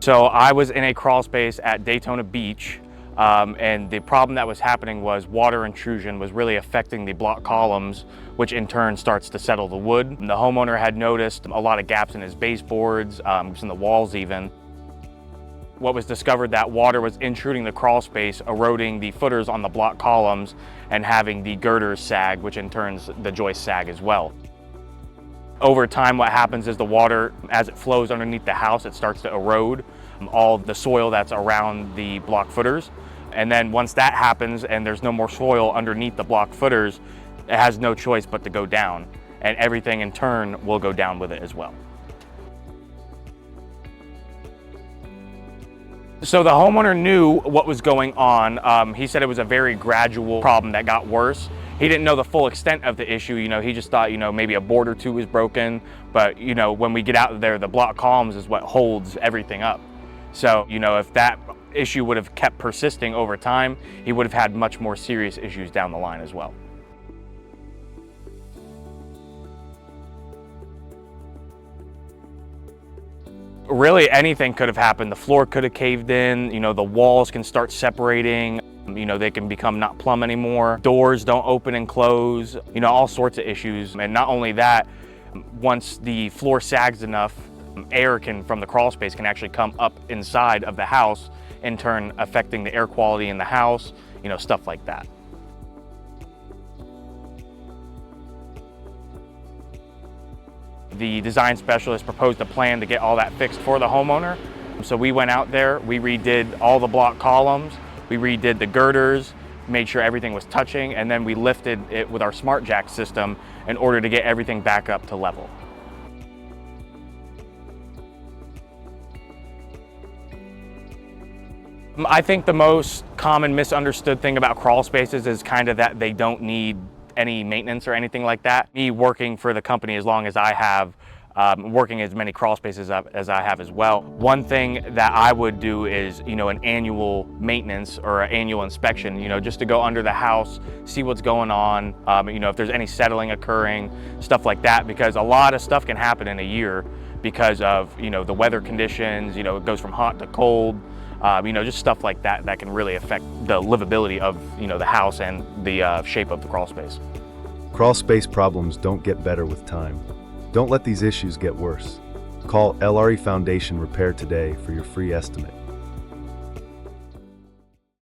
So I was in a crawl space at Daytona Beach, and the problem that was happening was water intrusion was really affecting the block columns, which in turn starts to settle the wood. The homeowner had noticed a lot of gaps in his baseboards, in the walls even. What was discovered that water was intruding the crawl space, eroding the footers on the block columns and having the girders sag, which in turn the joists sag as well. Over time, what happens is the water, as it flows underneath the house, it starts to erode all the soil that's around the block footers. And then once that happens and there's no more soil underneath the block footers, it has no choice but to go down. And everything in turn will go down with it as well. So the homeowner knew what was going on. He said it was a very gradual problem that got worse. He didn't know the full extent of the issue. He just thought, maybe a board or two was broken. But, when we get out there, the block columns is what holds everything up. So, if that issue would have kept persisting over time, he would have had much more serious issues down the line as well. Really anything could have happened. The floor could have caved in, the walls can start separating, they can become not plumb anymore. Doors don't open and close, all sorts of issues. And not only that, once the floor sags enough, air from the crawl space can actually come up inside of the house, in turn affecting the air quality in the house, stuff like that. The design specialist proposed a plan to get all that fixed for the homeowner. So we went out there, we redid all the block columns, we redid the girders, made sure everything was touching, and then we lifted it with our smart jack system in order to get everything back up to level. I think the most common misunderstood thing about crawl spaces is kind of that they don't need any maintenance or anything like that. Me working for the company as long as I have, working as many crawl spaces as I have as well. One thing that I would do is, an annual maintenance or an annual inspection, just to go under the house, see what's going on, if there's any settling occurring, stuff like that, because a lot of stuff can happen in a year because of, the weather conditions, it goes from hot to cold, just stuff like that that can really affect the livability of, the house and the shape of the crawl space. Crawl space problems don't get better with time. Don't let these issues get worse. Call LRE Foundation Repair today for your free estimate.